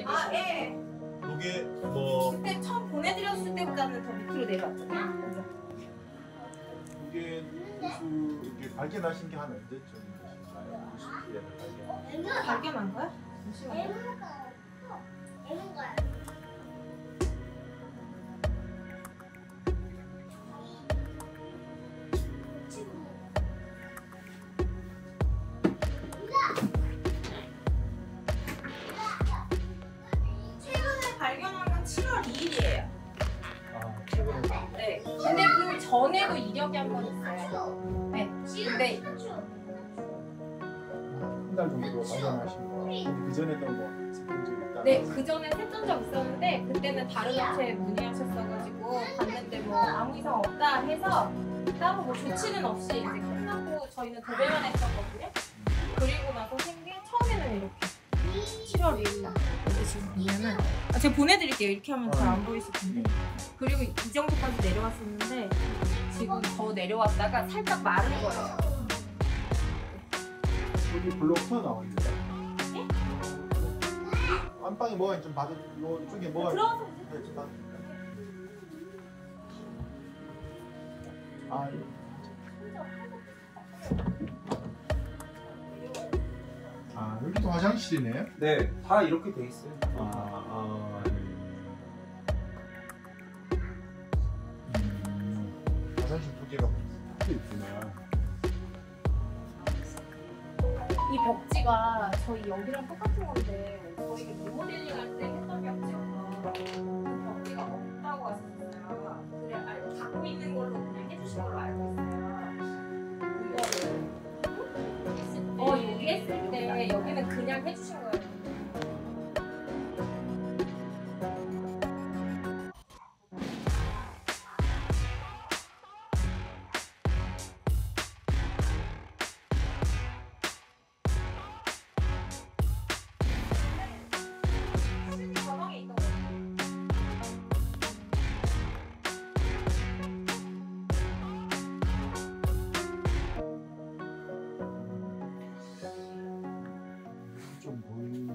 아, 예. 이게 뭐 그때 처음 보내드렸을 때보다는 더 밑으로 내려왔잖아요. 이게 이게 발견하신 게 한 언제쯤이신가요? 20대에 발견한 거야? 잠시만요. 최근에 발견한 건 7월 2일이에요. 아, 최근에 네. 근데 그 전에도 이력이 한 번 있어요. 네. 근데 한 달 정도 발견하신 거. 근데 그 전에도 뭐 했던 적 있다. 네, 그 전에 했던 적 있었는데 그때는 다른 업체에 문의하셨어가지고 봤는데 뭐 아무 이상 없다 해서 따로 뭐 조치는 없이 이제 끝나고 저희는 도배만 했었거든요. 그리고 나서 생긴 처음에는 이렇게 7월 1일 날 이렇게 지금 보면은 제가 보내드릴게요. 이렇게 하면 잘 안 보이실 텐데. 그리고 이 정도까지 내려왔었는데 지금 더 내려왔다가 살짝 마른 거예요. 여기 블록터 나옵니다. 안방에 뭐가 좀 받은 이쪽에 뭐가 들어와서 네, 좀 받은. 아, 아 여기도 화장실이네요? 네, 다 이렇게 돼 있어요. 화장실 두 개가 붙어 있구나. 이 벽지가 저희 여기랑 똑같은 건데 저희 리모델링 할 때 했던 벽지여서 그 벽지가 없다고 하셨어요. 그래 알고 갖고 있는 걸로 그냥 해주신 걸로 알고 있어요. 여기 했을 때 여기는 그냥 해주신 거예요. 가방에 있던 거. 좀 보이.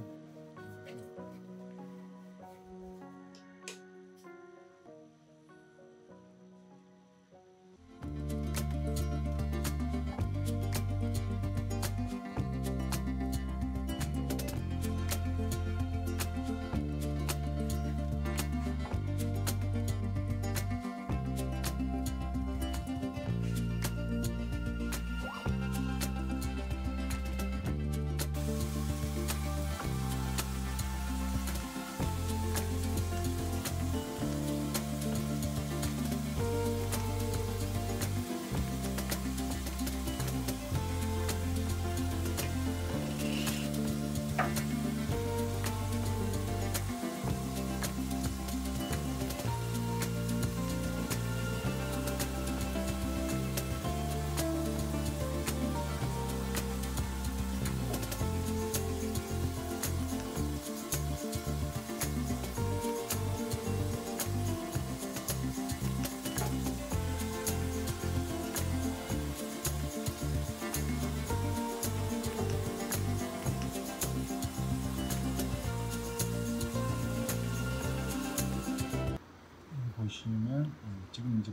보시면 지금 이제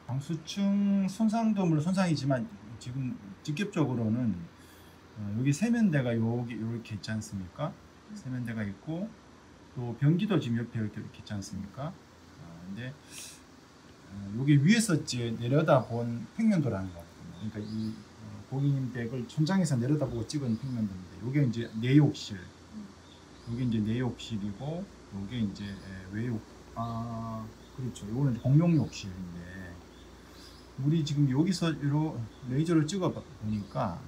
방수층 손상도 물론 손상이지만 지금 직접적으로는 여기 세면대가 여기 이렇게 있지 않습니까? 세면대가 있고 또 변기도 지금 옆에 이렇게 있지 않습니까? 근데 여기 위에서 이제 내려다본 평면도라는 거거든요. 그러니까 이 고객님 댁을 천장에서 내려다보고 찍은 평면도인데 이게 이제 내욕실, 이게 이제 내욕실이고 이게 이제 외욕, 그렇죠. 이거는 공용 욕실인데 우리 지금 여기서 레이저를 찍어 보니까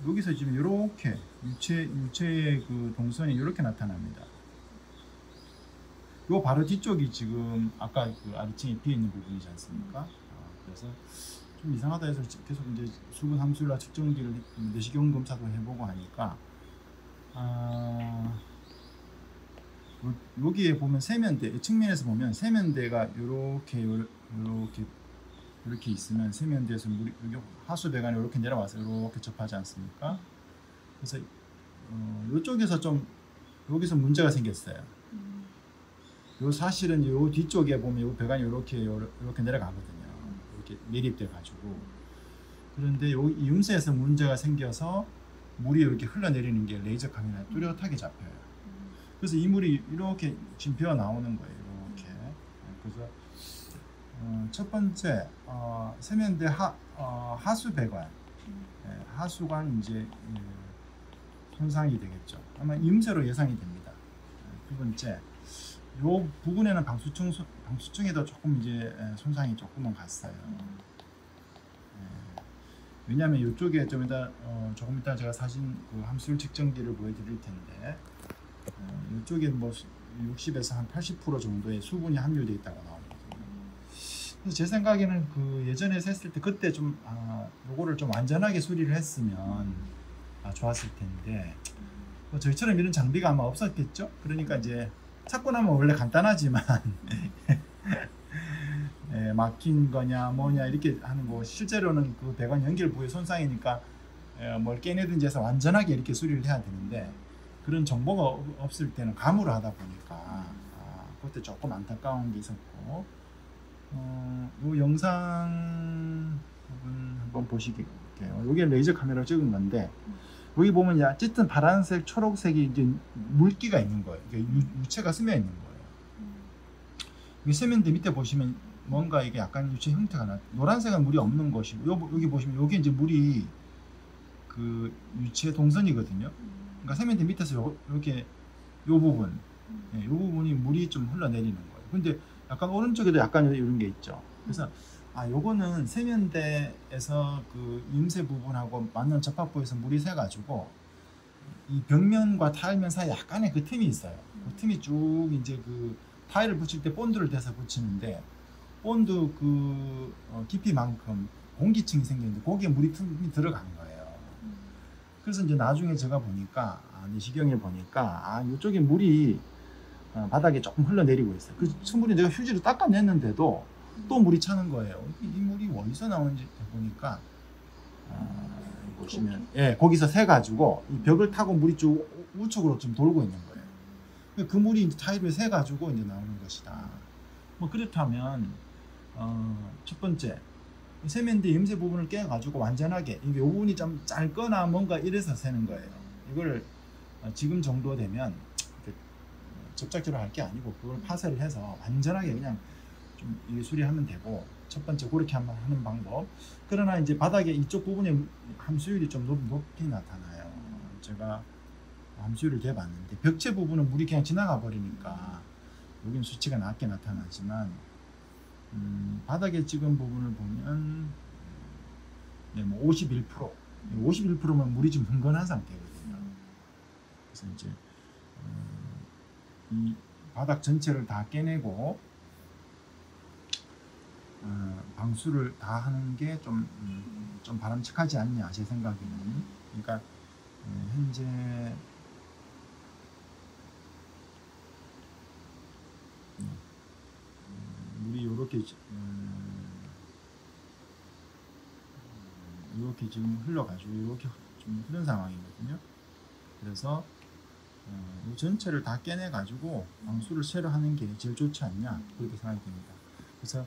여기서 지금 이렇게 유체의 그 동선이 이렇게 나타납니다. 요 바로 뒤쪽이 지금 아까 그 아래층에 비어 있는 부분이지 않습니까? 그래서 좀 이상하다 해서 계속 이제 수분 함수율과 측정기를 내시경 검사도 해보고 하니까 여기에 보면 세면대 측면에서 보면 세면대가 이렇게 있으면 세면대에서 물이 하수 배관이 이렇게 내려와서 이렇게 접하지 않습니까? 그래서 이쪽에서 좀 여기서 문제가 생겼어요. 요 사실은 요 뒤쪽에 보면 요 배관이 이렇게 내려가거든요. 이렇게 매립돼 가지고. 그런데 요 이음새에서 문제가 생겨서 물이 이렇게 흘러내리는 게 레이저 카메라에 뚜렷하게 잡혀요. 그래서 이 물이 이렇게 지금 배어 나오는 거예요. 이렇게. 그래서 첫 번째 세면대 하수 배관, 하수관 이제 손상이 되겠죠. 아마 이음새로 예상이 됩니다. 두 번째, 요 부분에는 방수층에도 조금 이제 손상이 조금은 갔어요. 왜냐하면 이쪽에 조금 이따 제가 사진 그 함수율 측정기를 보여드릴 텐데 이쪽에 뭐 60에서 한 80% 정도의 수분이 함유되어 있다고 나오거든요. 그래서 제 생각에는 그 예전에 셌을 때 그때 좀 요거를 좀 완전하게 수리를 했으면 좋았을 텐데 뭐 저희처럼 이런 장비가 아마 없었겠죠. 그러니까 이제 찾고 나면 원래 간단하지만 막힌 거냐 뭐냐 이렇게 하는 거 실제로는 그 배관 연결 부의 손상이니까 뭘 깨내든지 해서 완전하게 이렇게 수리를 해야 되는데 그런 정보가 없을 때는 감으로 하다 보니까 그때 조금 안타까운 게 있었고 이 영상 부분 한번 보시게요. 이게 레이저 카메라로 찍은 건데 여기 보면 어쨌든 파란색, 초록색이 이제 물기가 있는 거예요. 유체가 스며 있는 거예요. 이 세면대 밑에 보시면 뭔가 이게 약간 유체 형태가 노란색은 물이 없는 것이고 여기 보시면 이게 이제 물이 그 유체 동선이거든요. 그러니까 세면대 밑에서 이렇게 요 부분, 요 부분이 물이 좀 흘러내리는 거예요. 근데 약간 오른쪽에도 약간 이런 게 있죠. 그래서 요거는 세면대에서 그 임새 부분하고 맞는 접합부에서 물이 새가지고 이 벽면과 타일면 사이에 약간의 그 틈이 있어요. 그 틈이 쭉 이제 그 타일을 붙일 때 본드를 대서 붙이는데 본드 그 깊이만큼 공기층이 생겼는데 거기에 물이 틈이 들어간 거예요. 그래서 이제 나중에 제가 보니까 내시경에 보니까 이쪽에 물이 바닥에 조금 흘러내리고 있어요. 그 충분히 내가 휴지로 닦아냈는데도 또 물이 차는 거예요. 이 물이 어디서 나오는지 보니까 보시면 거기서 새 가지고 이 벽을 타고 물이 쭉 우측으로 좀 돌고 있는 거예요. 그 물이 이제 타일을 새 가지고 이제 나오는 것이다. 뭐 그렇다면 첫 번째 세면대 염세 부분을 깨 가지고 완전하게 이게 이 부분이 좀 짧거나 뭔가 이래서 새는 거예요. 이걸 지금 정도 되면 접착제로 할 게 아니고 그걸 파쇄를 해서 완전하게 그냥 좀 이게 수리하면 되고 첫 번째 그렇게 한번 하는 방법. 그러나 이제 바닥에 이쪽 부분에 함수율이 좀 높게 나타나요. 제가 함수율을 재봤는데 벽체 부분은 물이 그냥 지나가 버리니까 여기는 수치가 낮게 나타나지만 바닥에 찍은 부분을 보면 뭐 51%면 물이 좀 흥건한 상태거든요. 그래서 이제 이 바닥 전체를 다 깨내고 방수를 다 하는 게 좀 바람직하지 않냐 제 생각에는. 그러니까 현재 물이 이렇게 지금 흘러가지고 이렇게 좀 흐른 상황이거든요. 그래서 이 전체를 다 깨내 가지고 방수를 새로 하는 게 제일 좋지 않냐 그렇게 생각이 듭니다. 그래서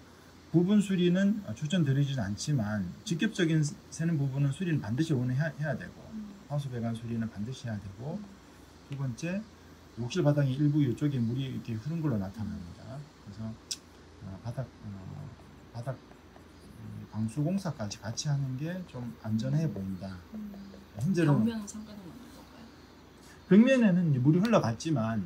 부분 수리는 추천드리지는 않지만 직접적인 새는 부분은 수리는 반드시 오늘 해야 되고 하수 배관 수리는 반드시 해야 되고 두 번째 욕실 바닥의 일부 이쪽에 물이 이렇게 흐른 걸로 나타납니다. 그래서 바닥 방수 공사까지 같이 하는 게 좀 안전해 보인다. 현재는 벽면은 상관은 없는 건가요? 벽면에는 물이 흘러갔지만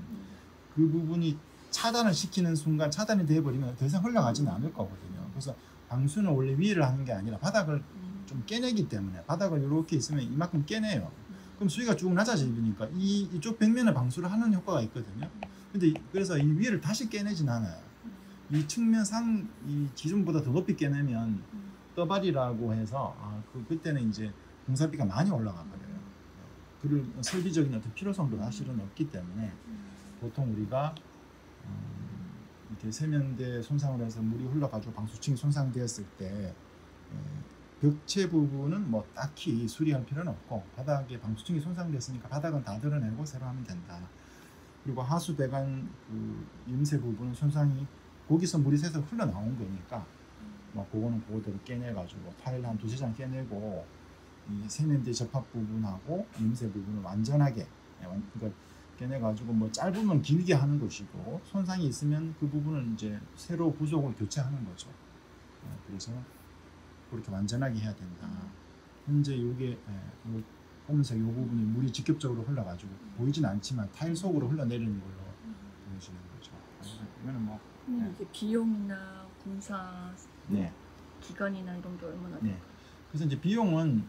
그 부분이 차단을 시키는 순간 차단이 되어버리면 더 이상 흘러가지는 않을 거거든요. 그래서 방수는 원래 위를 하는 게 아니라 바닥을 좀 깨내기 때문에 바닥을 이렇게 있으면 이만큼 깨내요. 그럼 수위가 쭉 낮아지니까 이쪽 벽면에 방수를 하는 효과가 있거든요. 근데 그래서 이 위를 다시 깨내진 않아요. 이 측면 이 기준보다 더 높이 깨내면 떠발이라고 해서 그때는 이제 공사비가 많이 올라가 버려요. 그럴 설비적인 어떤 필요성도 사실은 없기 때문에 보통 우리가 이렇게 세면대 손상을 해서 물이 흘러가지고 방수층이 손상되었을 때 벽체 부분은 뭐 딱히 수리할 필요는 없고 바닥에 방수층이 손상됐으니까 바닥은 다 드러내고 새로 하면 된다. 그리고 하수 배관 그 임세 부분은 손상이 거기서 물이 새서 흘러나온 거니까 뭐 그거는 그거대로 깨내가지고 파일 한 두세 장 깨내고 이 세면대 접합 부분하고 임세 부분을 완전하게 그러니까 깨내가지고 뭐 짧으면 길게 하는 것이고 손상이 있으면 그 부분은 이제 새로 부속을 교체하는 거죠. 그래서 그렇게 완전하게 해야 된다. 현재 요게 보면서 요 부분이 물이 직접적으로 흘러가지고 보이진 않지만 타일 속으로 흘러내리는 걸로 보여지는 거죠. 이거는 뭐 이게 비용이나 공사 네. 기간이나 이런 게 얼마나 네. 그래서 이제 비용은